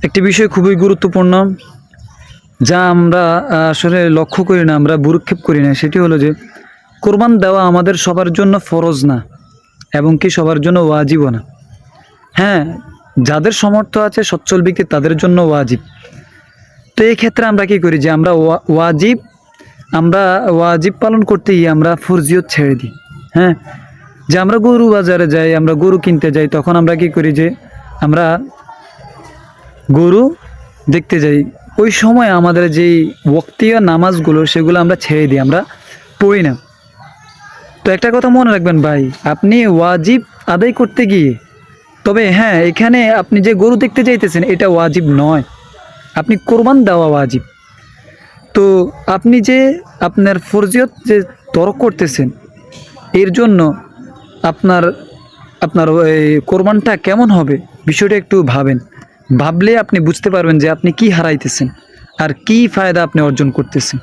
একটি বিষয় খুবই গুরুত্বপূর্ণ, যা আমরা আসলে লক্ষ্য করি না, আমরা ভ্রূক্ষেপ করি না। সেটি হলো যে কোরবান দেওয়া আমাদের সবার জন্য ফরজ না, এবং কি সবার জন্য ওয়াজিবও না। হ্যাঁ, যাদের সামর্থ্য আছে, সচ্ছল ব্যক্তি, তাদের জন্য ওয়াজিব। তো এই ক্ষেত্রে আমরা কি করি যে আমরা ওয়াজিব পালন করতে গিয়ে আমরা ফরজিয়ত ছেড়ে দিই। হ্যাঁ, যে আমরা গরু বাজারে যাই, আমরা গরু কিনতে যাই, তখন আমরা কি করি যে আমরা গরু দেখতে যাই। ওই সময় আমাদের যেই ওয়াক্তীয় নামাজগুলো, সেগুলো আমরা ছেড়ে দিই, আমরা পড়ি না। তো একটা কথা মনে রাখবেন ভাই, আপনি ওয়াজিব আদায় করতে গিয়ে, তবে হ্যাঁ, এখানে আপনি যে গরু দেখতে যাইতেছেন এটা ওয়াজিব নয়, আপনি কোরবান দেওয়া ওয়াজিব। তো আপনি যে আপনার ফরজিয়ত যে তরক করতেছেন, এর জন্য আপনার আপনার এই কোরবানটা কেমন হবে, বিষয়টা একটু ভাবেন। ভাবলে আপনি বুঝতে পারবেন যে আপনি কি হারাইতেছেন আর কি ফায়দা আপনি অর্জন করতেছেন।